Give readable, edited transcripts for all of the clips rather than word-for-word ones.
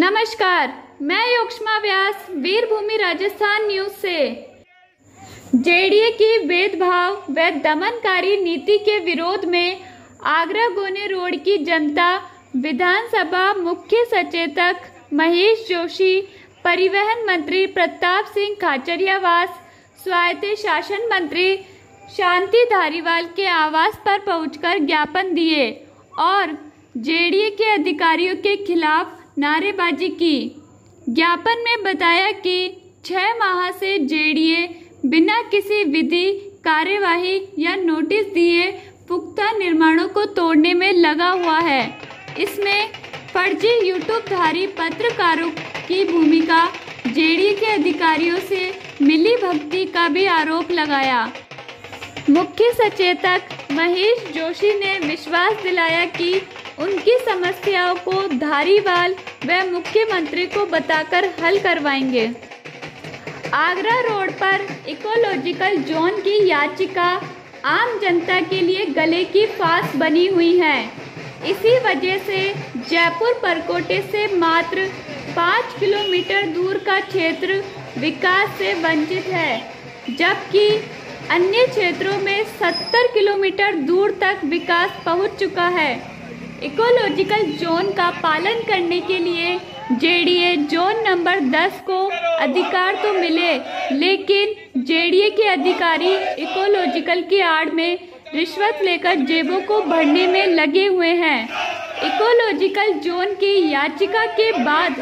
नमस्कार, मैं योक्षमा व्यास वीरभूमि राजस्थान न्यूज से। जेडीए की भेदभाव व दमनकारी नीति के विरोध में आगरा गोने रोड की जनता विधानसभा मुख्य सचेतक महेश जोशी, परिवहन मंत्री प्रताप सिंह खाचरियावास, स्वायत्त शासन मंत्री शांति धारीवाल के आवास पर पहुंचकर ज्ञापन दिए और जेडीए के अधिकारियों के खिलाफ नारेबाजी की। ज्ञापन में बताया कि 6 माह से जेडीए बिना किसी विधि कार्यवाही या नोटिस दिए पुख्ता निर्माणों को तोड़ने में लगा हुआ है। इसमें फर्जी यूट्यूबधारी पत्रकारों की भूमिका, जेडीए के अधिकारियों से मिली भगती का भी आरोप लगाया। मुख्य सचेतक महेश जोशी ने विश्वास दिलाया कि उनकी समस्याओं को धारीवाल व मुख्यमंत्री को बताकर हल करवाएंगे। आगरा रोड पर इकोलॉजिकल जोन की याचिका आम जनता के लिए गले की फांस बनी हुई है। इसी वजह से जयपुर परकोटे से मात्र 5 किलोमीटर दूर का क्षेत्र विकास से वंचित है, जबकि अन्य क्षेत्रों में 70 किलोमीटर दूर तक विकास पहुंच चुका है। इकोलॉजिकल जोन का पालन करने के लिए जेडीए जोन नंबर 10 को अधिकार तो मिले, लेकिन जेडीए के अधिकारी इकोलॉजिकल की आड़ में रिश्वत लेकर जेबों को भरने में लगे हुए हैं। इकोलॉजिकल जोन की याचिका के बाद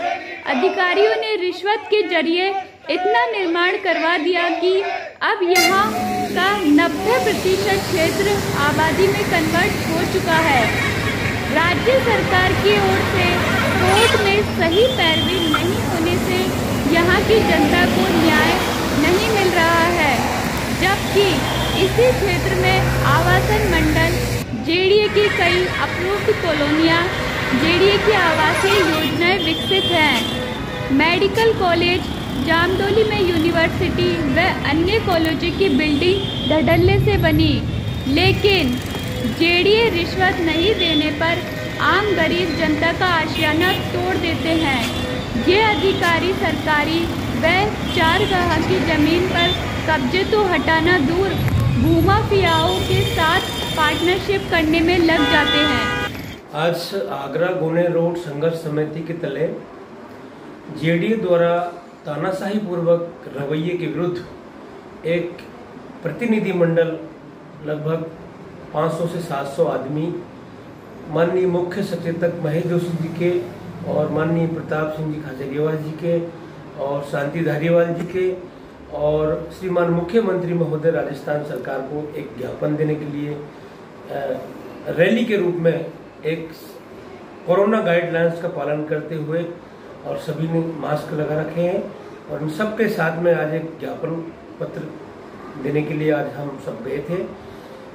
अधिकारियों ने रिश्वत के जरिए इतना निर्माण करवा दिया कि अब यहाँ का 90% क्षेत्र आबादी में कन्वर्ट हो चुका है। राज्य सरकार की ओर से कोर्ट में सही पैरवी नहीं होने से यहाँ की जनता को न्याय नहीं मिल रहा है, जबकि इसी क्षेत्र में आवासन मंडल, जेडीए की कई अप्रूव्ड कॉलोनियाँ, जेडीए की आवासीय योजनाएं विकसित हैं। मेडिकल कॉलेज, जामदोली में यूनिवर्सिटी व अन्य कॉलेजों की बिल्डिंग धड़ल्ले से बनी, लेकिन जेडीए रिश्वत नहीं देने पर आम गरीब जनता का आशियाना तोड़ देते हैं। ये अधिकारी सरकारी व 4 गाह की जमीन पर कब्जे तो हटाना दूर, भूमाफियाओं के साथ पार्टनरशिप करने में लग जाते हैं। आज आगरा गोने रोड संघर्ष समिति के तले जेडीए द्वारा तानाशाही पूर्वक रवैये के विरुद्ध एक प्रतिनिधि मंडल लगभग 500 से 700 आदमी माननीय मुख्य सचेतक महेश जोशी जी के और माननीय प्रताप सिंह जी खाचरियावास जी के और शांति धारीवाल जी के और श्रीमान मुख्यमंत्री महोदय राजस्थान सरकार को एक ज्ञापन देने के लिए रैली के रूप में एक कोरोना गाइडलाइंस का पालन करते हुए और सभी ने मास्क लगा रखे हैं और इन सबके साथ में आज एक ज्ञापन पत्र देने के लिए आज हम सब गए थे।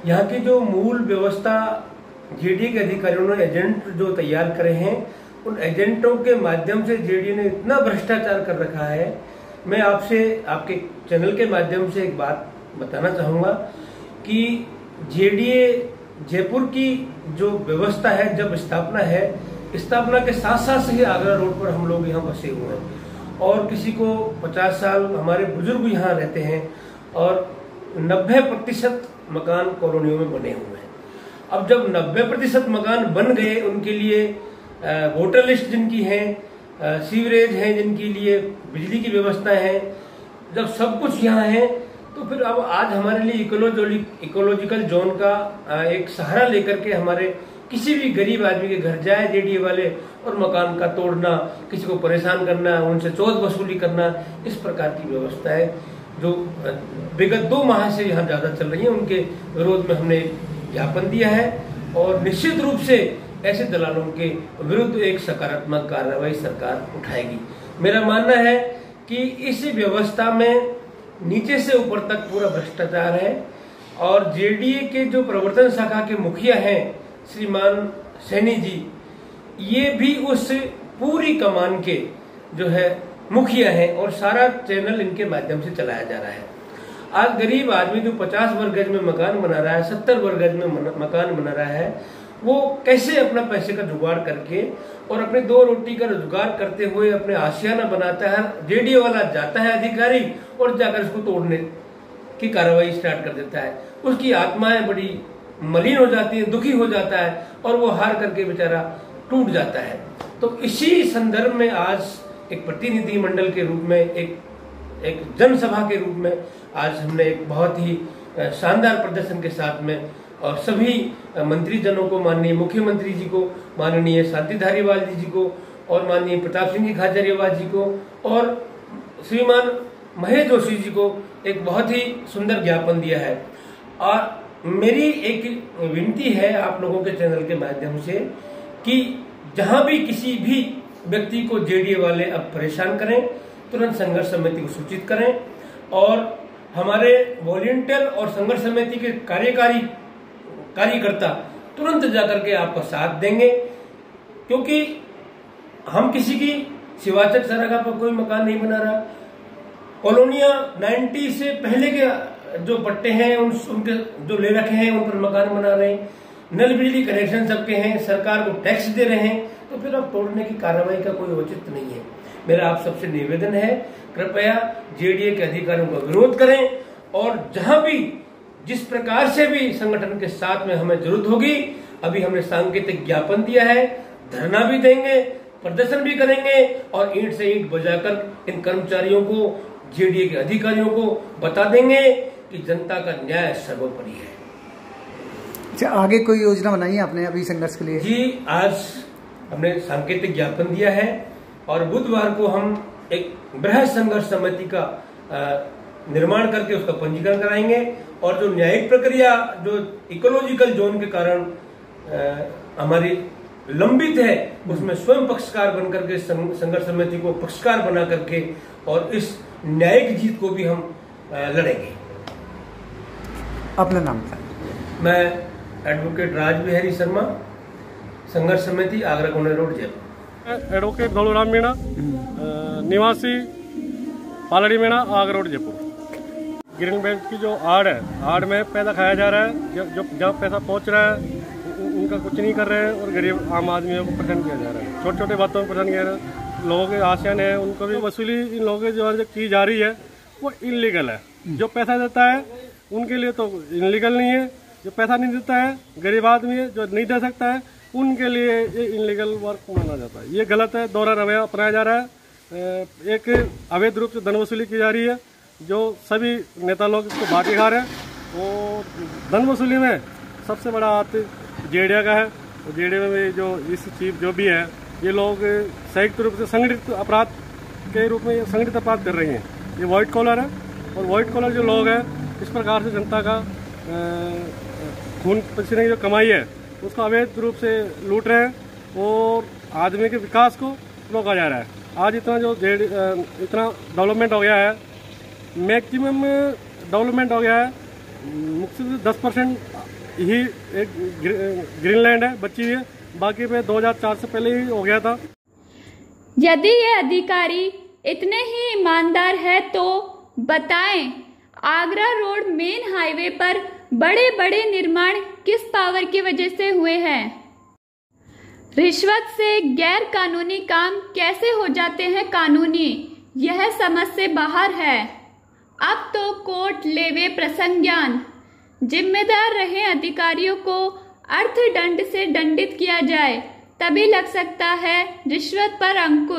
यहाँ की जो मूल व्यवस्था जेडीए के अधिकारियों ने एजेंट जो तैयार करे हैं, उन एजेंटों के माध्यम से जेडीए ने इतना भ्रष्टाचार कर रखा है। मैं आपसे आपके चैनल के माध्यम से एक बात बताना चाहूँगा कि जेडीए जयपुर की जो व्यवस्था है, जब स्थापना के साथ साथ से ही आगरा रोड पर हम लोग यहाँ बसे हुए हैं और किसी को 50 साल हमारे बुजुर्ग यहाँ रहते हैं और 90% मकान कॉलोनियों में बने हुए हैं। अब जब 90% मकान बन गए, उनके लिए वोटर लिस्ट जिनकी है, सीवरेज है जिनके लिए, बिजली की व्यवस्था है, जब सब कुछ यहाँ है तो फिर अब आज हमारे लिए इकोलॉजिकल जोन का एक सहारा लेकर के हमारे किसी भी गरीब आदमी के घर जाए जेडीए वाले और मकान का तोड़ना, किसी को परेशान करना, उनसे चोट वसूली करना, इस प्रकार की व्यवस्था है जो विगत 2 माह से यहाँ ज्यादा चल रही है। उनके विरोध में हमने ज्ञापन दिया है और निश्चित रूप से ऐसे दलालों के विरुद्ध एक सकारात्मक कार्रवाई सरकार उठाएगी। मेरा मानना है कि इस व्यवस्था में नीचे से ऊपर तक पूरा भ्रष्टाचार है और जेडीए के जो प्रवर्तन शाखा के मुखिया हैं श्रीमान सैनी जी, ये भी उस पूरी कमान के जो है मुखिया हैं और सारा चैनल इनके माध्यम से चलाया जा रहा है। आज गरीब आदमी जो 50 वर्ग गज में मकान बना रहा है, 70 वर्ग गज में मकान बना रहा है, वो कैसे अपना पैसे का जुगाड़ करके और अपने 2 रोटी का रोजगार करते हुए अपने आशियाना बनाता है। जेडीए वाला जाता है अधिकारी और जाकर इसको तोड़ने की कार्रवाई स्टार्ट कर देता है। उसकी आत्माएं बड़ी मलिन हो जाती है, दुखी हो जाता है और वो हार करके बेचारा टूट जाता है। तो इसी संदर्भ में आज एक प्रतिनिधि मंडल के रूप में, एक जनसभा के रूप में आज हमने एक बहुत ही शानदार प्रदर्शन के साथ में और सभी मंत्रीजनों को, माननीय मुख्यमंत्री जी को, माननीय शांति धारीवाल जी को और माननीय प्रताप सिंह जी खाचरियावास जी को और श्रीमान महेश जोशी जी को एक बहुत ही सुंदर ज्ञापन दिया है। और मेरी एक विनती है आप लोगों के चैनल के माध्यम से कि जहां भी किसी भी व्यक्ति को जेडीए वाले अब परेशान करें, तुरंत संघर्ष समिति को सूचित करें और हमारे वॉलंटियर और संघर्ष समिति के कार्यकर्ता तुरंत जाकर के आपका साथ देंगे, क्योंकि हम किसी की शिवाचक सरागा पर कोई मकान नहीं बना रहा। कॉलोनियां 90 से पहले के जो पट्टे हैं उनके जो ले रखे हैं उन पर मकान बना रहे हैं, नल बिजली कनेक्शन सबके हैं, सरकार को टैक्स दे रहे हैं, तो फिर अब तोड़ने की कार्रवाई का कोई औचित्य नहीं है। मेरा आप सबसे निवेदन है, कृपया जेडीए के अधिकारियों का विरोध करें और जहां भी जिस प्रकार से भी संगठन के साथ में हमें जरूरत होगी, अभी हमने सांकेतिक ज्ञापन दिया है, धरना भी देंगे, प्रदर्शन भी करेंगे और ईंट से ईंट बजाकर इन कर्मचारियों को, जेडीए के अधिकारियों को बता देंगे कि जनता का न्याय सर्वोपरि है। अच्छा, आगे कोई योजना बनाई है आपने अभी संघर्ष के लिए? जी, आज हमने सांकेतिक ज्ञापन दिया है और बुधवार को हम एक बृहद संघर्ष समिति का निर्माण करके उसका पंजीकरण कराएंगे और जो न्यायिक प्रक्रिया जो इकोलॉजिकल जोन के कारण हमारी लंबित है, उसमें स्वयं पक्षकार बनकर के संघर्ष समिति को पक्षकार बना करके और इस न्यायिक जीत को भी हम लड़ेंगे। अपना नाम था? मैं एडवोकेट राजबिहारी शर्मा, संघर्ष समिति आगरा गोने रोड जयपुर। एडवोकेट धौलूराम मीणा, निवासी Paldi Meena, Agra road Jaipur. Green belt की जो आड़ है, आड़ में पैसा खाया जा रहा है, जब पैसा पहुंच रहा है उनका कुछ नहीं कर रहे हैं और गरीब आम आदमियों को परेशान किया जा रहा है। छोटे छोटे बातों में परेशान किया जा रहा है। लोगों के आशियाने हैं, उनको भी वसूली इन लोगों के जो की जा रही है वो इनलीगल है। जो पैसा देता है उनके लिए तो इनलीगल नहीं है, जो पैसा नहीं देता है, गरीब आदमी है जो नहीं दे सकता है, उनके लिए ये इनलीगल वर्क माना जाता है। ये गलत है, दोहरा रवैया अपनाया जा रहा है। एक अवैध रूप से धन वसूली की जा रही है, जो सभी नेता लोग इसको बाकी खा रहे हैं। और धन वसूली में सबसे बड़ा हाथ जेडीए का है। और जेडीए में भी जो इस चीफ जो भी है, ये लोग संयुक्त रूप से संगठित अपराध के रूप में संगठित अपराध कर रही हैं। ये व्हाइट कॉलर है और व्हाइट कॉलर जो लोग हैं इस प्रकार से जनता का खून पसीने की जो कमाई है उसको अवैध रूप से लूट रहे हैं और आदमी के विकास को रोका जा रहा है। आज इतना जो इतना डेवलपमेंट हो गया है, मैक्सिमम डेवलपमेंट हो गया है, मुख्य 10% ही एक ग्रीनलैंड है बची हुई है, बाकी पे 2004 से पहले ही हो गया था। यदि ये अधिकारी इतने ही ईमानदार है तो बताएं, आगरा रोड मेन हाईवे पर बड़े बड़े निर्माण किस पावर की वजह से हुए हैं? रिश्वत से गैर कानूनी काम कैसे हो जाते हैं कानूनी, यह समझ से बाहर है। अब तो कोर्ट लेवे प्रसंज्ञान। जिम्मेदार रहे अधिकारियों को अर्थदंड से दंडित किया जाए, तभी लग सकता है रिश्वत पर अंकुश।